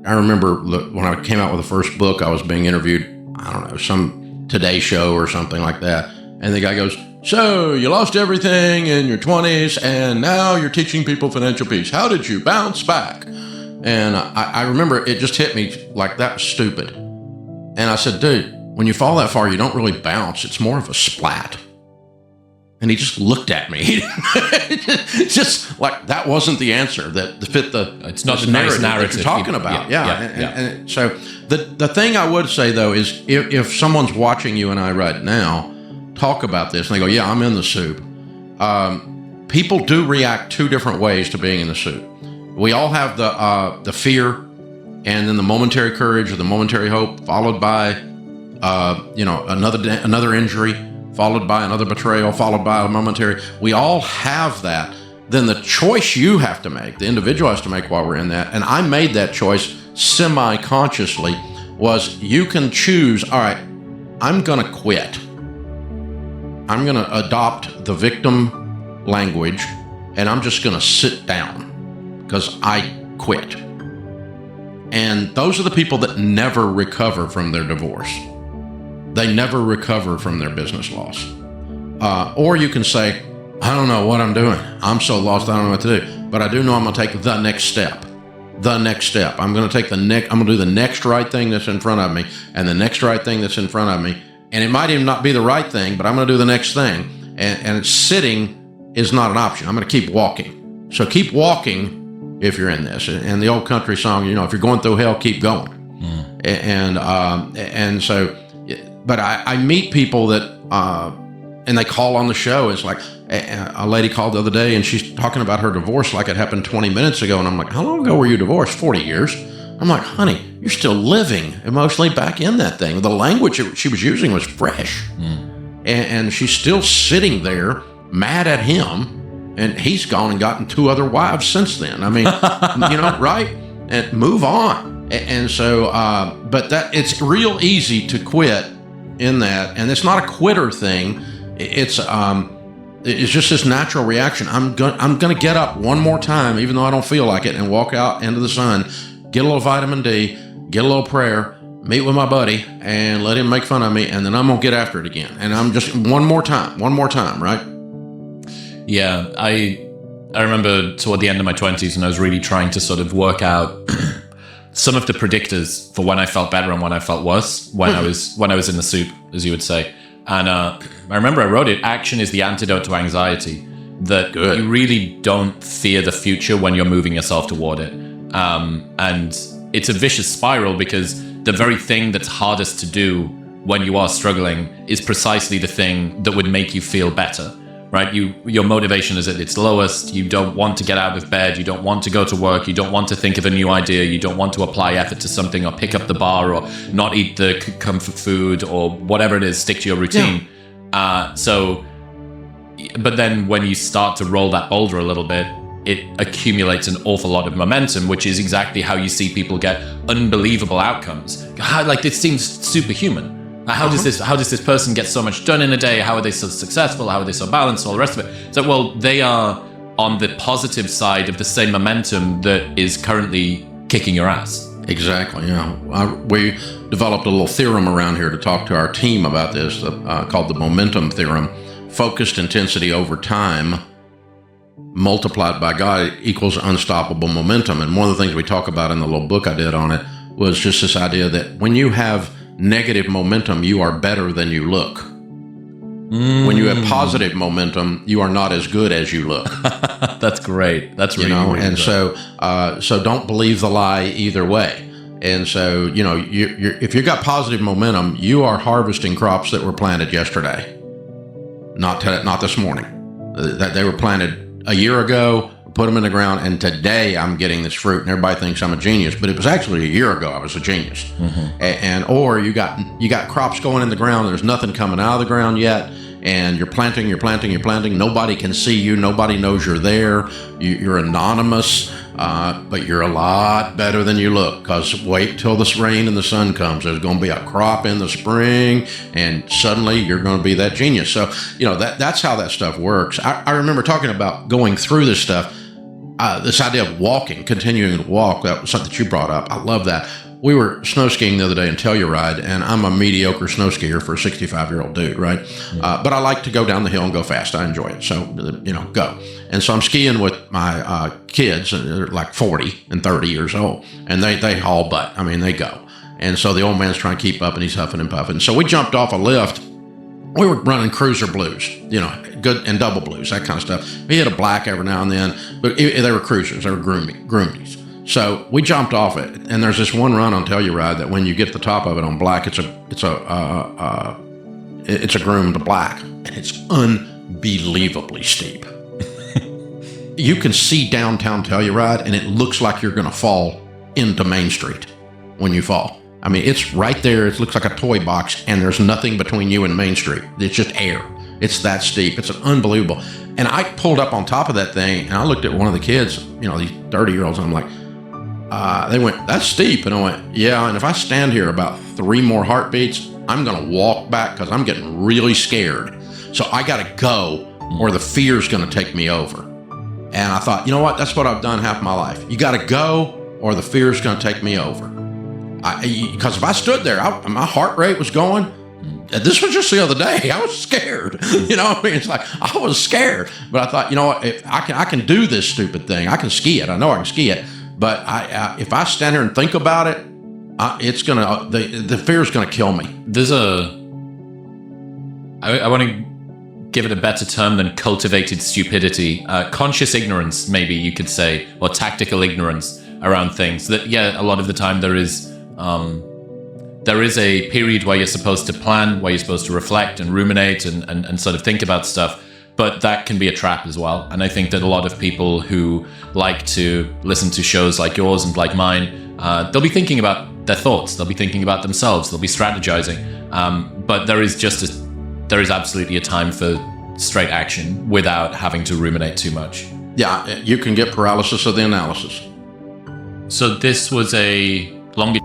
I remember when I came out with the first book, I was being interviewed, I don't know, some Today Show or something like that. And the guy goes, so you lost everything in your 20s and now you're teaching people financial peace. How did you bounce back? And I remember it just hit me like that was stupid. And I said, dude, when you fall that far, you don't really bounce. It's more of a splat. And he just looked at me. It's just like that wasn't the answer that fit the. It's not the narrative that you're talking about. And so the thing I would say though is if someone's watching you and I right now talk about this and they go, yeah, I'm in the soup. People do react two different ways to being in the soup. We all have the fear, and then the momentary courage or the momentary hope, followed by another injury, followed by another betrayal, followed by a momentary. We all have that. Then the choice you have to make, the individual has to make while we're in that, and I made that choice semi-consciously, was you can choose, all right, I'm going to quit. I'm going to adopt the victim language, and I'm just going to sit down because I quit. And those are the people that never recover from their divorce. They never recover from their business loss. Or you can say, I don't know what I'm doing. I'm so lost, I don't know what to do. But I do know I'm going to take the next step. The next step. I'm going to I'm going to do the next right thing that's in front of me, and the next right thing that's in front of me. And it might even not be the right thing, but I'm going to do the next thing. And sitting is not an option. I'm going to keep walking. So keep walking if you're in this. And the old country song, if you're going through hell, keep going. And so, but I meet people that, and they call on the show. It's like a lady called the other day and she's talking about her divorce like it happened 20 minutes ago. And I'm like, how long ago were you divorced? 40 years. I'm like, honey, you're still living emotionally back in that thing. The language she was using was fresh. And she's still sitting there mad at him. And he's gone and gotten 2 other wives since then. I mean, right? And move on. And so, but it's real easy to quit in that. And it's not a quitter thing. It's just this natural reaction. I'm going to get up one more time, even though I don't feel like it, and walk out into the sun, get a little vitamin D, get a little prayer, meet with my buddy, and let him make fun of me. And then I'm going to get after it again. And I'm just one more time, right? Yeah, I remember toward the end of my 20s when I was really trying to sort of work out some of the predictors for when I felt better and when I felt worse, when I was in the soup, as you would say. And I remember I wrote it, action is the antidote to anxiety, that you really don't fear the future when you're moving yourself toward it. And it's a vicious spiral because the very thing that's hardest to do when you are struggling is precisely the thing that would make you feel better. Right? Your motivation is at its lowest. You don't want to get out of bed. You don't want to go to work. You don't want to think of a new idea. You don't want to apply effort to something or pick up the bar or not eat the comfort food or whatever it is, stick to your routine. Yeah. But then when you start to roll that boulder a little bit, it accumulates an awful lot of momentum, which is exactly how you see people get unbelievable outcomes. Like, this seems superhuman. How does this person get so much done in a day? How are they so successful? How are they so balanced? All the rest of it. So, well, they are on the positive side of the same momentum that is currently kicking your ass. Exactly. We developed a little theorem around here to talk to our team about this, called the momentum theorem. Focused intensity over time multiplied by God equals unstoppable momentum. And one of the things we talk about in the little book I did on it was just this idea that when you have negative momentum, you are better than you look. When you have positive momentum, you are not as good as you look. That's great. That's really, really and good. So don't believe the lie either way. And so, if you got positive momentum, you are harvesting crops that were planted yesterday, not this morning. That they were planted a year ago, put them in the ground, and today I'm getting this fruit, and everybody thinks I'm a genius, but it was actually a year ago I was a genius. Mm-hmm. Or you got crops going in the ground, there's nothing coming out of the ground yet, and you're planting. Nobody can see you. Nobody knows you're there. You're anonymous, but you're a lot better than you look, because wait till the rain and the sun comes. There's going to be a crop in the spring, and suddenly you're going to be that genius. So, that's how that stuff works. I remember talking about going through this stuff. this idea of walking, continuing to walk, that was something that you brought up. I love that. We were snow skiing the other day in Telluride, and I'm a mediocre snow skier for a 65-year-old dude, right? But I like to go down the hill and go fast. I enjoy it. So, go. And so I'm skiing with my kids, and they're like 40 and 30 years old, and they haul butt. I mean, they go. And so the old man's trying to keep up, and he's huffing and puffing. So we jumped off a lift. We were running cruiser blues, good, and double blues, that kind of stuff. We hit a black every now and then, but they were cruisers. They were groomies. So we jumped off it, and there's this one run on Telluride that when you get to the top of it on black, it's a groomed black, and it's unbelievably steep. You can see downtown Telluride, and it looks like you're going to fall into Main Street when you fall. I mean, it's right there. It looks like a toy box, and there's nothing between you and Main Street. It's just air. It's that steep. It's unbelievable. And I pulled up on top of that thing, and I looked at one of the kids, these 30-year-olds, and I'm like, they went, that's steep. And I went, yeah, and if I stand here about 3 more heartbeats, I'm going to walk back because I'm getting really scared. So I got to go or the fear's going to take me over. And I thought, you know what? That's what I've done half my life. You got to go or the fear's going to take me over. Because if I stood there, my heart rate was going. This was just the other day. I was scared. It's like I was scared. But I thought, you know what? If I can do this stupid thing. I can ski it. I know I can ski it. But if I stand here and think about it, it's gonna the fear is gonna kill me. I want to give it a better term than cultivated stupidity, conscious ignorance, maybe you could say, or tactical ignorance around things. That a lot of the time there is a period where you're supposed to plan, where you're supposed to reflect and ruminate and sort of think about stuff. But that can be a trap as well. And I think that a lot of people who like to listen to shows like yours and like mine, they'll be thinking about their thoughts. They'll be thinking about themselves. They'll be strategizing. But there is absolutely a time for straight action without having to ruminate too much. Yeah, you can get paralysis of the analysis. So this was a longer